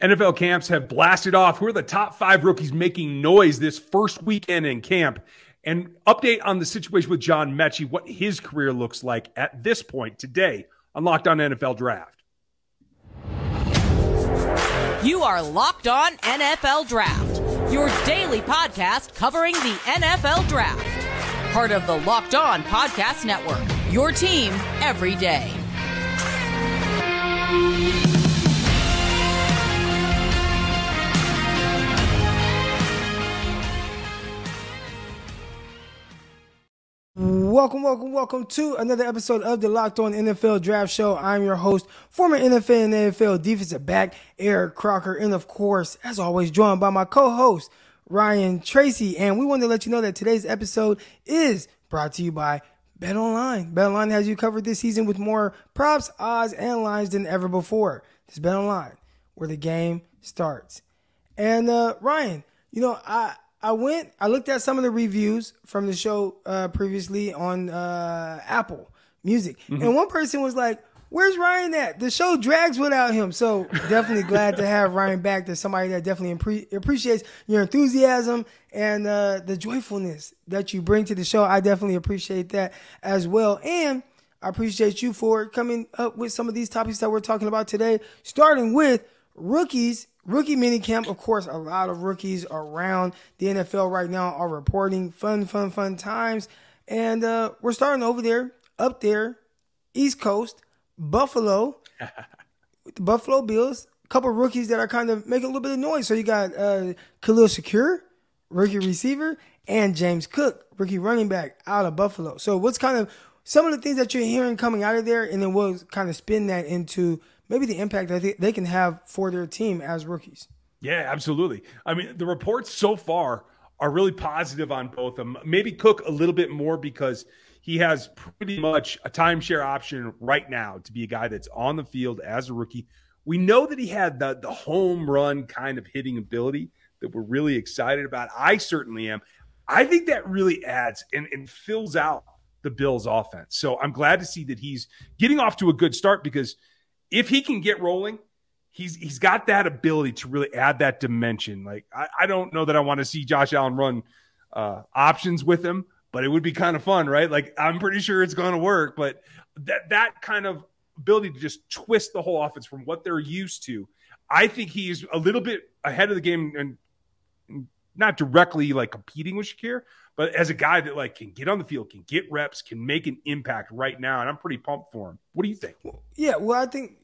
NFL camps have blasted off. Who are the top 5 rookies making noise this first weekend in camp? And update on the situation with John Metchie, what his career looks like at this point today on Locked On NFL Draft. You are Locked On NFL Draft, your daily podcast covering the NFL Draft. Part of the Locked On Podcast Network, your team every day. Welcome to another episode of the Locked On NFL Draft Show. I'm your host, former NFL and NFL defensive back, Eric Crocker, and of course, as always, joined by my co-host, Ryan Tracy. And we want to let you know that today's episode is brought to you by BetOnline. BetOnline has you covered this season with more props, odds, and lines than ever before. This is BetOnline, where the game starts. And Ryan, I looked at some of the reviews from the show previously on Apple Music. Mm-hmm. And one person was like, where's Ryan at? The show drags without him. So definitely glad to have Ryan back. There's somebody that definitely appreciates your enthusiasm and the joyfulness that you bring to the show. I definitely appreciate that as well. And I appreciate you for coming up with some of these topics that we're talking about today, starting with rookies. Rookie minicamp, of course, a lot of rookies around the NFL right now are reporting fun times. And we're starting up there, East Coast, Buffalo, the Buffalo Bills, a couple of rookies that are kind of making a little bit of noise. So you got Khalil Shakir, rookie receiver, and James Cook, rookie running back out of Buffalo. So what's kind of some of the things that you're hearing coming out of there, and then we'll kind of spin that into maybe the impact that they can have for their team as rookies. Yeah, absolutely. I mean, the reports so far are really positive on both of them. Maybe Cook a little bit more because he has pretty much a timeshare option right now to be a guy that's on the field as a rookie. We know that he had the home run kind of hitting ability that we're really excited about. I certainly am. I think that really adds and fills out the Bills' offense. So I'm glad to see that he's getting off to a good start because if he can get rolling, he's got that ability to really add that dimension. Like I don't know that I want to see Josh Allen run options with him, but it would be kind of fun, right? Like I'm pretty sure it's going to work, but that kind of ability to just twist the whole offense from what they're used to, I think he's a little bit ahead of the game and not directly like competing with Shakir, but as a guy that like can get on the field, can get reps, can make an impact right now, and I'm pretty pumped for him. What do you think? Well, I think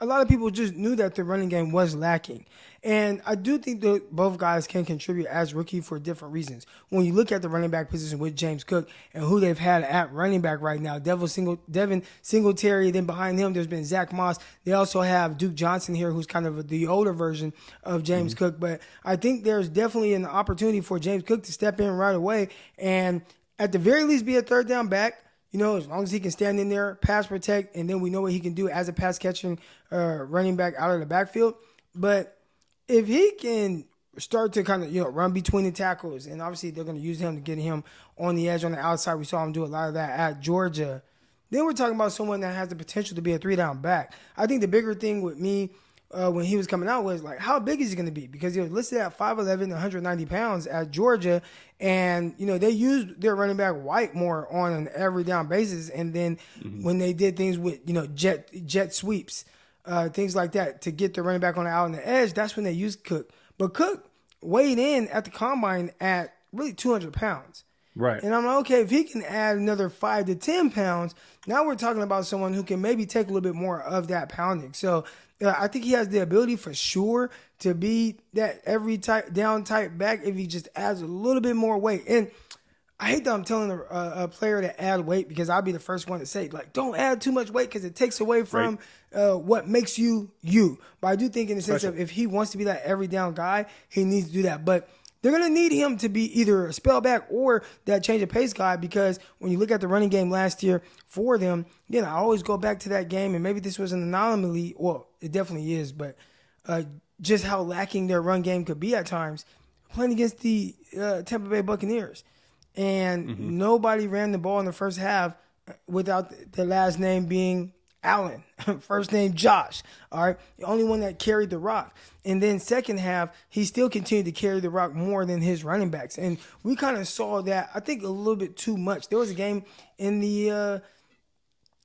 a lot of people just knew that the running game was lacking. And I do think that both guys can contribute as rookie for different reasons. When you look at the running back position with James Cook and who they've had at running back right now, Devin Singletary, then behind him there's been Zach Moss. They also have Duke Johnson here, who's kind of the older version of James Cook. But I think there's definitely an opportunity for James Cook to step in right away and at the very least be a third down back. As long as he can stand in there, pass protect, and then we know what he can do as a pass-catching running back out of the backfield. But if he can start to kind of, run between the tackles, and obviously they're going to use him to get him on the edge on the outside. We saw him do a lot of that at Georgia. Then we're talking about someone that has the potential to be a three-down back. I think the bigger thing with me when he was coming out was, like, how big is he going to be? Because he was listed at 5'11", 190 pounds at Georgia, and, they used their running back White more on an every down basis, and then when they did things with, jet sweeps, things like that to get the running back out on the edge, that's when they used Cook. But Cook weighed in at the combine at really 200 pounds. Right. And I'm like, okay, if he can add another 5 to 10 pounds, now we're talking about someone who can maybe take a little bit more of that pounding. So I think he has the ability for sure to be that every down type back if he just adds a little bit more weight. And I hate that I'm telling a player to add weight because I'll be the first one to say, like, don't add too much weight because it takes away from what makes you you. But I do think in the sense of if he wants to be that every down guy, he needs to do that. But they're going to need him to be either a spell back or that change of pace guy because when you look at the running game last year for them, I always go back to that game, and maybe this was an anomaly. Well, it definitely is, but just how lacking their run game could be at times playing against the Tampa Bay Buccaneers. And nobody ran the ball in the first half without the last name being Allen, first name Josh. All right. The only one that carried the rock. And then second half, he still continued to carry the rock more than his running backs. And we kind of saw that, I think, a little bit too much. There was a game in the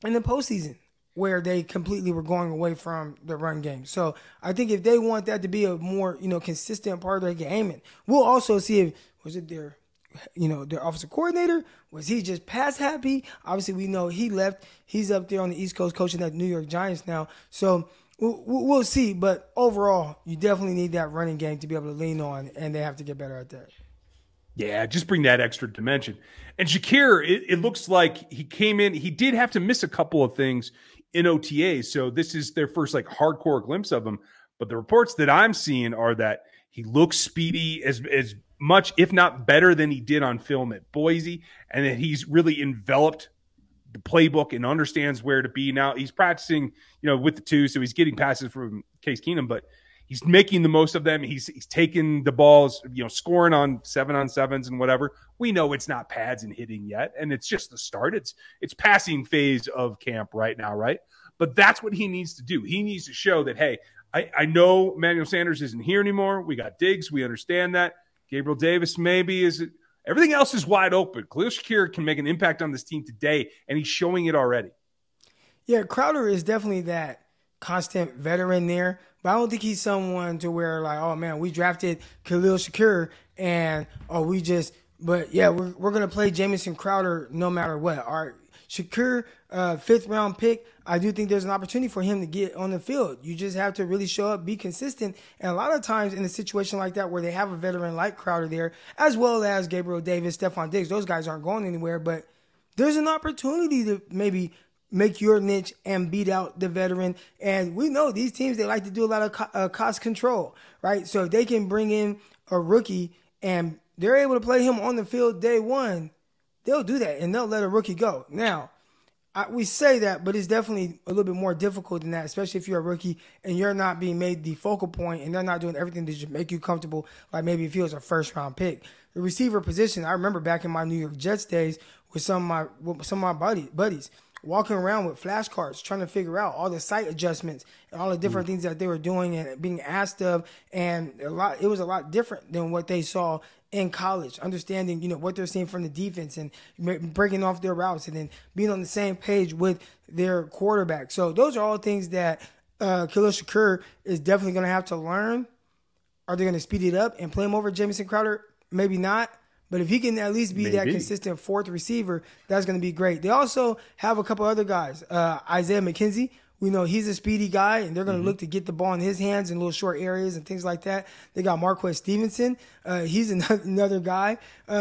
postseason where they completely were going away from the run game. So I think if they want that to be a more, consistent part of their game, and we'll also see if, was it their offensive coordinator? Was he just pass happy? Obviously, we know he left. He's up there on the East Coast coaching at New York Giants now. So we'll see. But overall, you definitely need that running game to be able to lean on, and they have to get better at that. Yeah, just bring that extra dimension. And Shakir, it looks like he came in. He did have to miss a couple of things in OTA, so this is their first hardcore glimpse of him. But the reports that I'm seeing are that he looks speedy as much, if not better, than he did on film at Boise, and that he's really enveloped the playbook and understands where to be. Now he's practicing, with the two, so he's getting passes from Case Keenum, but he's making the most of them. He's taking the balls, scoring on 7-on-7s and whatever. We know it's not pads and hitting yet, and it's just the start. It's passing phase of camp right now, right? But that's what he needs to do. He needs to show that, hey, I know Emmanuel Sanders isn't here anymore. We got Diggs. We understand that. Gabriel Davis maybe is – everything else is wide open. Khalil Shakir can make an impact on this team today, and he's showing it already. Yeah, Crowder is definitely that constant veteran there, but I don't think he's someone to where oh man, we drafted Khalil Shakir and we're going to play Jamison Crowder no matter what. All right, Shakir, 5th round pick, I do think there's an opportunity for him to get on the field. You just have to really show up, be consistent. And a lot of times in a situation like that where they have a veteran like Crowder there, as well as Gabriel Davis, Stephon Diggs, those guys aren't going anywhere, but there's an opportunity to maybe make your niche and beat out the veteran. And we know these teams, they like to do a lot of cost control, right? So if they can bring in a rookie and they're able to play him on the field day one, they'll do that and they'll let a rookie go. Now, we say that, but it's definitely a little bit more difficult than that, especially if you're a rookie and you're not being made the focal point and they're not doing everything to just make you comfortable, like maybe if he was a first-round pick. The receiver position, I remember back in my New York Jets days with some of my buddies walking around with flashcards trying to figure out all the site adjustments and all the different things that they were doing and being asked of, and it was a lot different than what they saw in college, understanding, what they're seeing from the defense and breaking off their routes and then being on the same page with their quarterback. So those are all things that Khalil Shakir is definitely going to have to learn. Are they going to speed it up and play him over Jamison Crowder? Maybe not. But if he can at least be that consistent 4th receiver, that's going to be great. They also have a couple other guys. Isaiah McKenzie, we know he's a speedy guy, and they're going to look to get the ball in his hands in little short areas and things like that. They got Marquez Stevenson. He's another guy.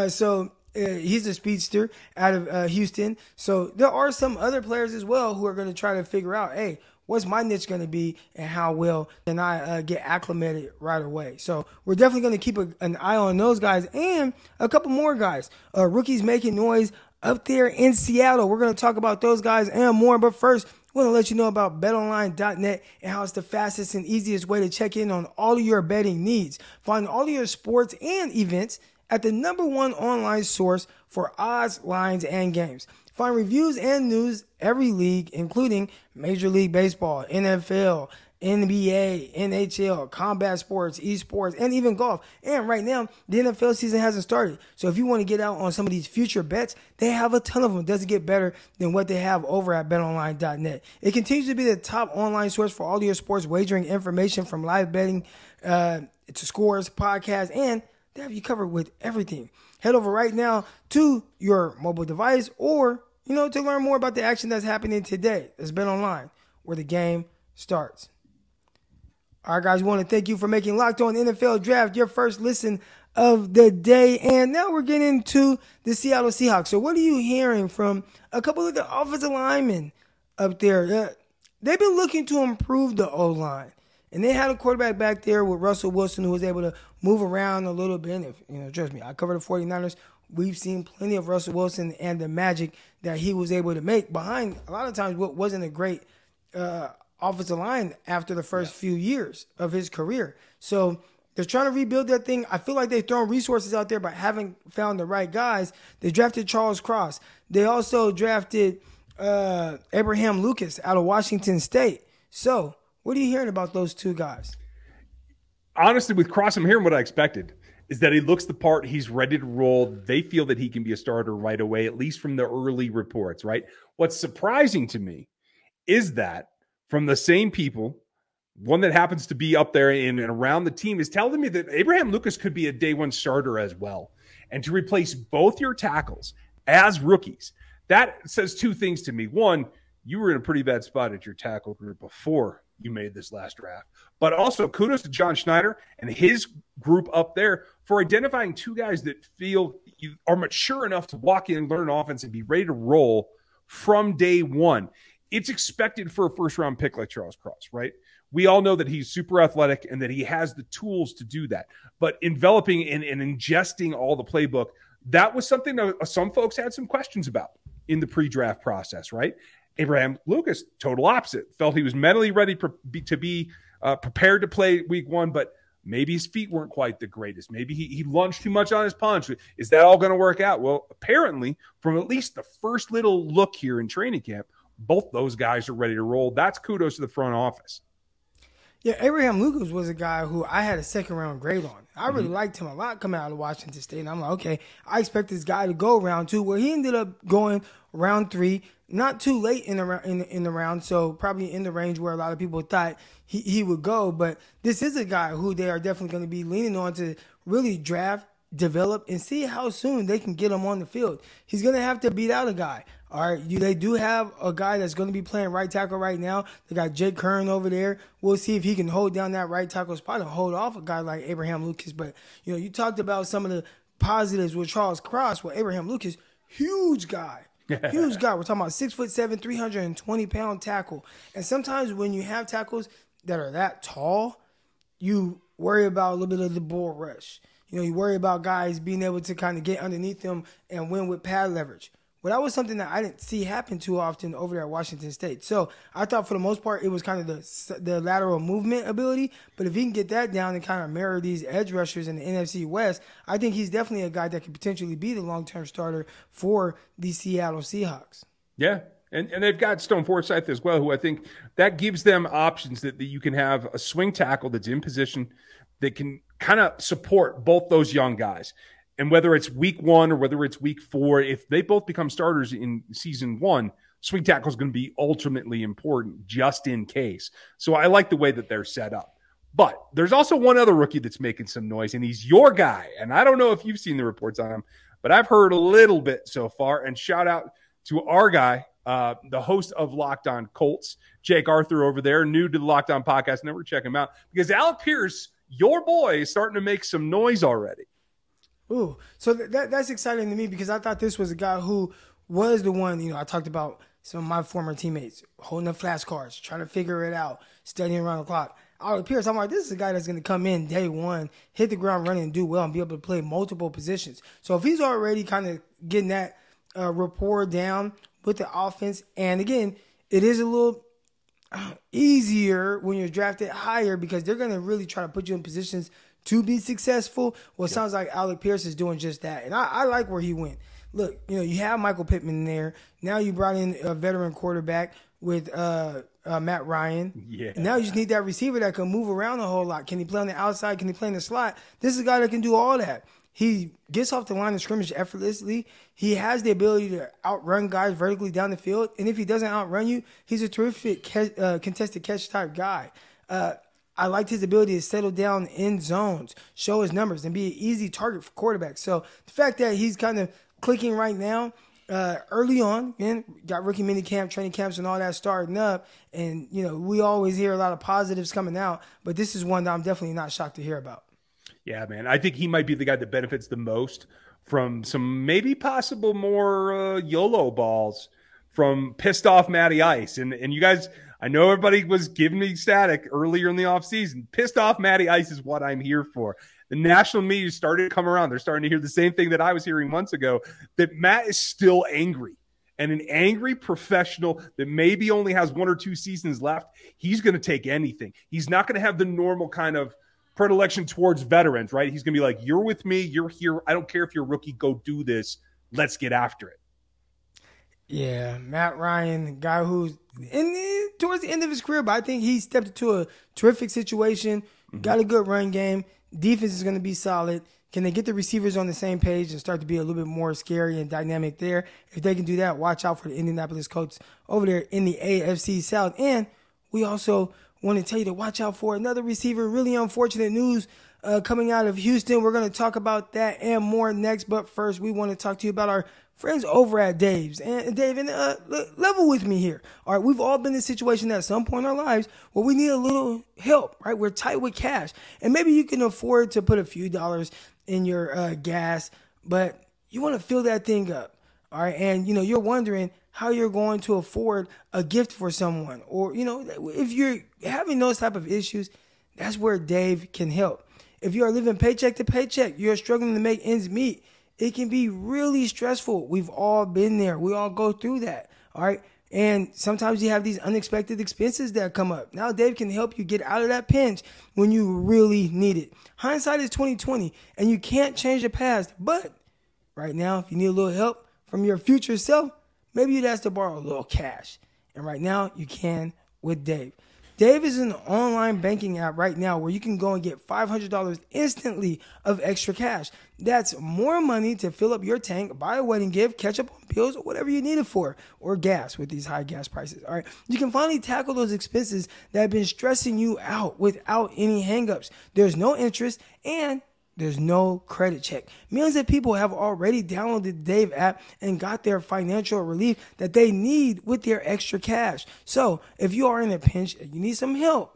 So he's a speedster out of Houston. So there are some other players as well who are going to try to figure out, hey, what's my niche going to be and how well can I get acclimated right away? So we're definitely going to keep an eye on those guys and a couple more guys. Rookies making noise up there in Seattle. We're going to talk about those guys and more. But first, we want to let you know about betonline.net and how it's the fastest and easiest way to check in on all of your betting needs. Find all of your sports and events at the #1 online source for odds, lines, and games. Find reviews and news every league, including Major League Baseball, NFL, NBA, NHL, combat sports, esports, and even golf. And right now, the NFL season hasn't started. So if you want to get out on some of these future bets, they have a ton of them. It doesn't get better than what they have over at betonline.net. It continues to be the top online source for all your sports wagering information, from live betting to scores, podcasts, and they have you covered with everything. Head over right now to your mobile device or, to learn more about the action that's happening today. It's BetOnline, where the game starts. All right, guys, we want to thank you for making Locked On NFL Draft your first listen of the day. And now we're getting into the Seattle Seahawks. So what are you hearing from a couple of the offensive linemen up there? They've been looking to improve the O-line. And they had a quarterback back there with Russell Wilson who was able to move around a little bit. And if, trust me, I cover the 49ers. We've seen plenty of Russell Wilson and the magic that he was able to make behind a lot of times what wasn't a great offensive line after the first few years of his career. So they're trying to rebuild that thing. I feel like they've thrown resources out there but haven't found the right guys. They drafted Charles Cross. They also drafted Abraham Lucas out of Washington State. So, what are you hearing about those two guys? Honestly, with Cross, I'm hearing what I expected, is that he looks the part. He's ready to roll. They feel that he can be a starter right away, at least from the early reports, right? What's surprising to me is that from the same people, one that happens to be up there and around the team is telling me that Abraham Lucas could be a day one starter as well. And to replace both your tackles as rookies, that says two things to me. One, you were in a pretty bad spot at your tackle group before you made this last draft. But also kudos to John Schneider and his group up there for identifying two guys that feel you are mature enough to walk in and learn offense and be ready to roll from day one. It's expected for a first-round pick like Charles Cross, right? We all know that he's super athletic and that he has the tools to do that. But enveloping and ingesting all the playbook, that was something that some folks had some questions about in the pre-draft process, right? Abraham Lucas, total opposite. Felt he was mentally ready to be prepared to play week one, but maybe his feet weren't quite the greatest. Maybe he lunged too much on his punch. Is that all going to work out? Well, apparently, from at least the first little look here in training camp, both those guys are ready to roll. That's kudos to the front office. Yeah, Abraham Lucas was a guy who I had a second-round grade on. I really liked him a lot coming out of Washington State. And I'm like, okay, I expect this guy to go round 2. Well, he ended up going round 3, not too late in the round, so probably in the range where a lot of people thought he would go. But this is a guy who they are definitely going to be leaning on to really draft, develop, and see how soon they can get him on the field. He's going to have to beat out a guy. All right, they do have a guy that's going to be playing right tackle right now. They got Jake Kern over there. We'll see if he can hold down that right tackle spot and hold off a guy like Abraham Lucas. But, you talked about some of the positives with Charles Cross. Well, Abraham Lucas, huge guy. Huge guy. We're talking about 6'7", 320-pound tackle. And sometimes when you have tackles that are that tall, you worry about a little bit of the bull rush. You worry about guys being able to kind of get underneath them and win with pad leverage. Well, that was something that I didn't see happen too often over there at Washington State. So I thought for the most part it was kind of the lateral movement ability. But if he can get that down and kind of mirror these edge rushers in the NFC West, I think he's definitely a guy that could potentially be the long-term starter for the Seattle Seahawks. Yeah, and they've got Stone Forsythe as well, who I think that gives them options that you can have a swing tackle that's in position that can kind of support both those young guys. And whether it's week 1 or whether it's week 4, if they both become starters in season 1, swing tackle is going to be ultimately important just in case. So I like the way that they're set up. But there's also one other rookie that's making some noise, and he's your guy. And I don't know if you've seen the reports on him, but I've heard a little bit so far. And shout out to our guy, the host of Locked On Colts, Jake Arthur over there, new to the Locked On Podcast Network. Check him out. Because Alec Pierce, your boy, is starting to make some noise already. Ooh, so that's exciting to me because I thought this was a guy who was the one, I talked about some of my former teammates holding up flashcards, trying to figure it out, studying around the clock. Alec Pierce, I'm like, this is a guy that's going to come in day one, hit the ground running and do well and be able to play multiple positions. So if he's already kind of getting that rapport down with the offense, and again, it is a little easier when you're drafted higher because they're going to really try to put you in positions to be successful. Well, it sounds like Alec Pierce is doing just that. And I like where he went. Look, you have Michael Pittman in there. Now you brought in a veteran quarterback with Matt Ryan. Yeah. And now you just need that receiver that can move around a whole lot. Can he play on the outside? Can he play in the slot? This is a guy that can do all that. He gets off the line of scrimmage effortlessly. He has the ability to outrun guys vertically down the field. And if he doesn't outrun you, he's a terrific contested catch type guy. I liked his ability to settle down in zones, show his numbers, and be an easy target for quarterbacks. So the fact that he's kind of clicking right now, early on, got rookie mini camp, training camps, and all that starting up, and we always hear a lot of positives coming out, but this is one that I'm definitely not shocked to hear about. Yeah, man, I think he might be the guy that benefits the most from some maybe possible more YOLO balls from pissed off Matty Ice, and you guys. I know everybody was giving me static earlier in the offseason. Pissed off Matty Ice is what I'm here for. The national media started to come around. They're starting to hear the same thing that I was hearing months ago, that Matt is still angry. And an angry professional that maybe only has 1 or 2 seasons left, he's going to take anything. He's not going to have the normal kind of predilection towards veterans, right? He's going to be like, you're with me, you're here. I don't care if you're a rookie, go do this. Let's get after it. Yeah, Matt Ryan, guy who's towards the end of his career, but I think he stepped into a terrific situation, got a good run game. Defense is going to be solid. Can they get the receivers on the same page and start to be a little bit more scary and dynamic there? If they can do that, watch out for the Indianapolis Colts over there in the AFC South. And we also want to tell you to watch out for another receiver. Really unfortunate news coming out of Houston. We're going to talk about that and more next. But first, we want to talk to you about our friends over at Dave's. And Dave, level with me here. All right, we've all been in a situation at some point in our lives where we need a little help, right? We're tight with cash. And maybe you can afford to put a few dollars in your gas, but you want to fill that thing up. All right, and you're wondering how you're going to afford a gift for someone, or if you're having those type of issues, that's where Dave can help. If you are living paycheck to paycheck, you're struggling to make ends meet, it can be really stressful. We've all been there. We all go through that. All right. And sometimes you have these unexpected expenses that come up. Now Dave can help you get out of that pinch when you really need it. Hindsight is 20/20, and you can't change the past. But right now, if you need a little help from your future self, maybe you'd ask to borrow a little cash. And right now, you can with Dave. Dave is an online banking app right now where you can go and get $500 instantly of extra cash. That's more money to fill up your tank, buy a wedding gift, catch up on bills, or whatever you need it for, or gas with these high gas prices. All right, you can finally tackle those expenses that have been stressing you out without any hangups. There's no interest and there's no credit check. Millions of people have already downloaded the Dave app and got their financial relief that they need with their extra cash. So if you are in a pinch and you need some help,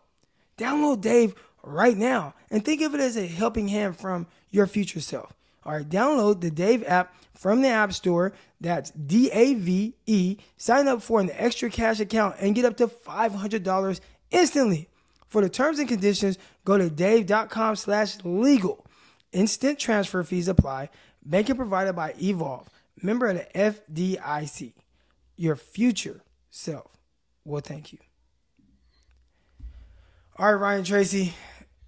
download Dave right now and think of it as a helping hand from your future self. All right, download the Dave app from the App Store. That's DAVE. Sign up for an extra cash account and get up to $500 instantly. For the terms and conditions, go to dave.com/legal. Instant transfer fees apply. Banking provided by Evolve. Member of the FDIC. Your future self will thank you. All right, Ryan, Tracy.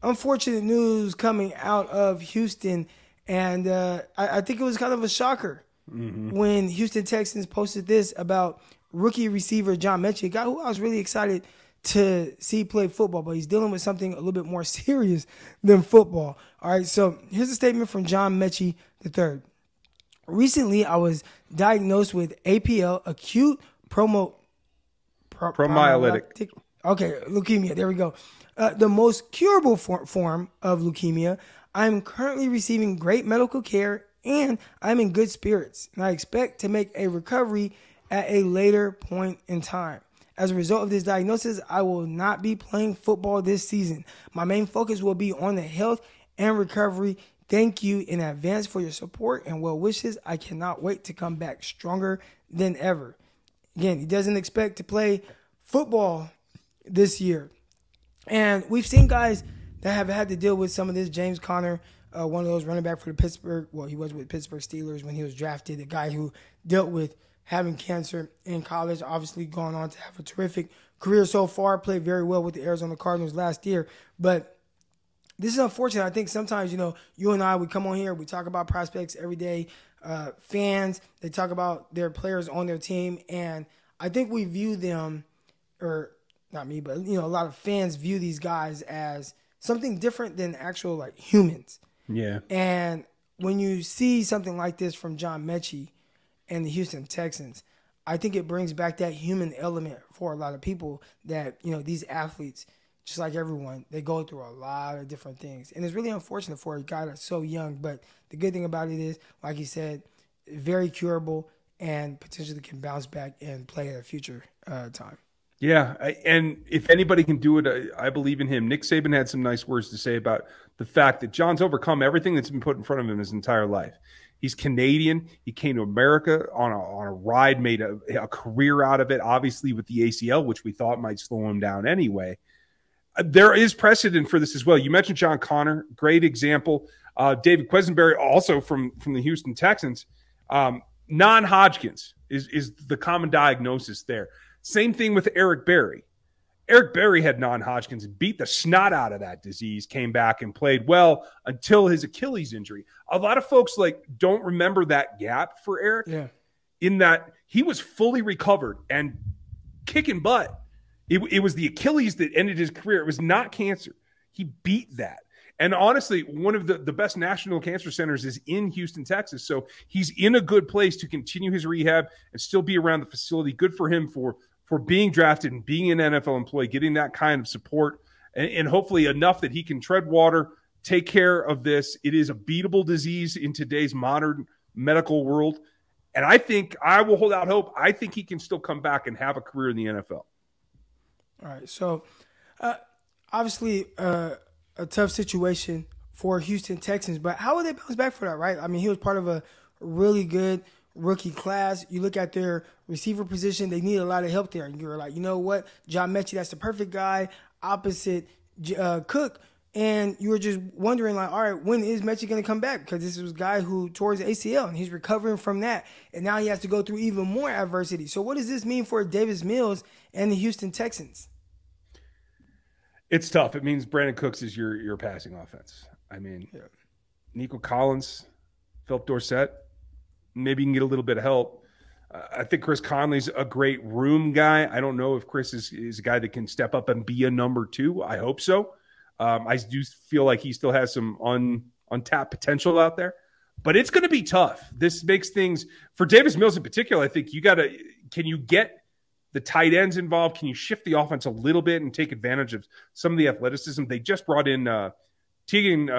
Unfortunate news coming out of Houston. And I think it was kind of a shocker when Houston Texans posted this about rookie receiver John Metchie, a guy who I was really excited to see play football, but he's dealing with something a little bit more serious than football. All right, so here's a statement from John Metchie III. Recently, I was diagnosed with APL, acute promyelolytic. Okay, leukemia. There we go. The most curable form of leukemia. I'm currently receiving great medical care, and I'm in good spirits, and I expect to make a recovery at a later point in time. As a result of this diagnosis, I will not be playing football this season. My main focus will be on the health and recovery. Thank you in advance for your support and well wishes. I cannot wait to come back stronger than ever. Again, he doesn't expect to play football this year. And we've seen guys that have had to deal with some of this. James Conner, one of those running back for the Pittsburgh, well, he was with Pittsburgh Steelers when he was drafted, a guy who dealt with having cancer in college, obviously gone on to have a terrific career so far, played very well with the Arizona Cardinals last year. But this is unfortunate. I think sometimes, you and I, we come on here, we talk about prospects every day. Fans, they talk about their players on their team. And I think we view them, or not me, but, a lot of fans view these guys as something different than actual, humans. Yeah. And when you see something like this from John Metchie and the Houston Texans, I think it brings back that human element for a lot of people that, these athletes, just like everyone, they go through a lot of different things. And it's really unfortunate for a guy that's so young. But the good thing about it is, like you said, very curable and potentially can bounce back and play at a future time. Yeah, and if anybody can do it, I believe in him. Nick Saban had some nice words to say about the fact that John's overcome everything that's been put in front of him his entire life. He's Canadian. He came to America on a ride, made a career out of it, obviously with the ACL, which we thought might slow him down anyway. There is precedent for this as well. You mentioned John Conner, great example. David Quesenberry, also from the Houston Texans. Non-Hodgkin's is the common diagnosis there. Same thing with Eric Berry. Eric Berry had non-Hodgkin's, beat the snot out of that disease, came back and played well until his Achilles injury. A lot of folks don't remember that gap for Eric. Yeah. in that he was fully recovered and kicking butt. It was the Achilles that ended his career. It was not cancer. He beat that. And honestly, one of the best national cancer centers is in Houston, Texas. So he's in a good place to continue his rehab and still be around the facility. Good for him for being drafted and being an NFL employee, getting that kind of support, and hopefully enough that he can tread water, take care of this. It is a beatable disease in today's modern medical world. And I think I will hold out hope. I think he can still come back and have a career in the NFL. All right. So, obviously, a tough situation for Houston Texans, but how will they bounce back for that, right? I mean, he was part of a really good rookie class. You look at their receiver position, they need a lot of help there. And you're like, you know what? John Metchie, that's the perfect guy opposite Cook. And you were just wondering, like, all right, when is Metchie going to come back? Because this was a guy who tore his ACL, and he's recovering from that. And now he has to go through even more adversity. So what does this mean for Davis Mills and the Houston Texans? It's tough. It means Brandon Cooks is your passing offense. I mean, Nico Collins, Philip Dorsett, maybe you can get a little bit of help. I think Chris Conley's a great room guy. I don't know if Chris is a guy that can step up and be a number two. I hope so. I do feel like he still has some untapped potential out there, but it's going to be tough. This makes things for Davis Mills in particular. I think can you get the tight ends involved? Can you shift the offense a little bit and take advantage of some of the athleticism? They just brought in Tegan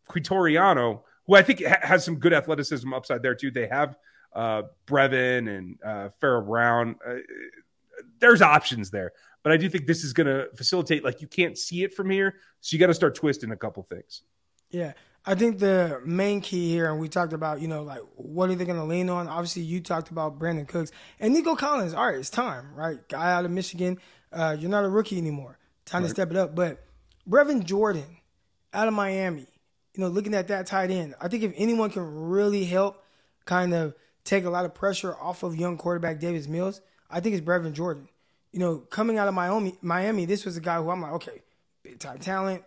Quitoriano, who I think has some good athleticism upside there too. They have Brevin and Farrell Brown. There's options there. But I do think this is going to facilitate, like, you can't see it from here, so you got to start twisting a couple things. Yeah, I think the main key here, and we talked about, like, what are they going to lean on? Obviously, you talked about Brandon Cooks. And Nico Collins, all right, it's time, right? Guy out of Michigan, you're not a rookie anymore. Time to step it up. But Brevin Jordan out of Miami, looking at that tight end, I think if anyone can really help kind of take a lot of pressure off of young quarterback Davis Mills, I think it's Brevin Jordan. Coming out of Miami, this was a guy who I'm like, okay, big time talent,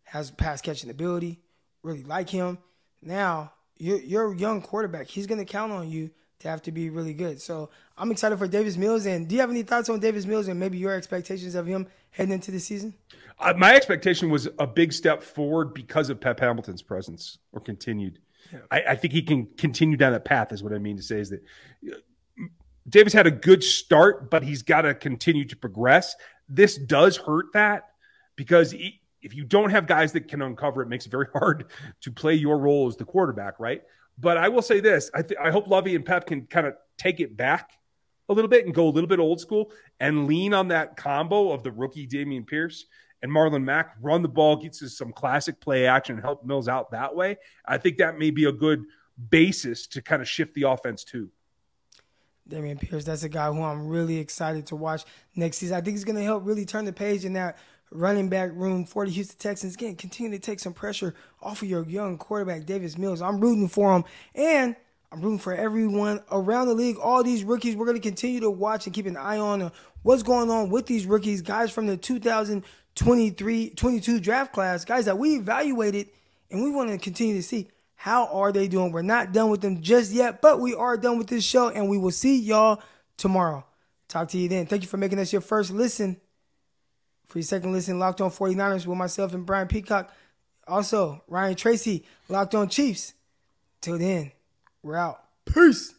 has pass catching ability, really like him. Now, you're a young quarterback. He's going to count on you to have to be really good. So I'm excited for Davis Mills. And do you have any thoughts on Davis Mills and maybe your expectations of him heading into the season? My expectation was a big step forward because of Pep Hamilton's presence, or continued. Yeah. I think he can continue down that path, is what I mean to say, is that Davis had a good start, but he's got to continue to progress. This does hurt that, because if you don't have guys that can uncover, it makes it very hard to play your role as the quarterback, right? But I will say this. I hope Lovey and Pep can kind of take it back a little bit and go a little bit old school and lean on that combo of the rookie Damian Pierce and Marlon Mack, run the ball, gets us some classic play action, and help Mills out that way. I think that may be a good basis to kind of shift the offense too. Damian Pierce, that's a guy who I'm really excited to watch next season. I think he's going to help really turn the page in that running back room for the Houston Texans. Again, continue to take some pressure off of your young quarterback, Davis Mills. I'm rooting for him, and I'm rooting for everyone around the league. All these rookies, we're going to continue to watch and keep an eye on what's going on with these rookies, guys from the 2023-22 draft class, guys that we evaluated, and we want to continue to see how are they doing. We're not done with them just yet, but we are done with this show, and we will see y'all tomorrow. Talk to you then. Thank you for making us your first listen. For your second listen, Locked On 49ers with myself and Brian Peacock. Also, Ryan Tracy, Locked On Chiefs. Till then, we're out. Peace.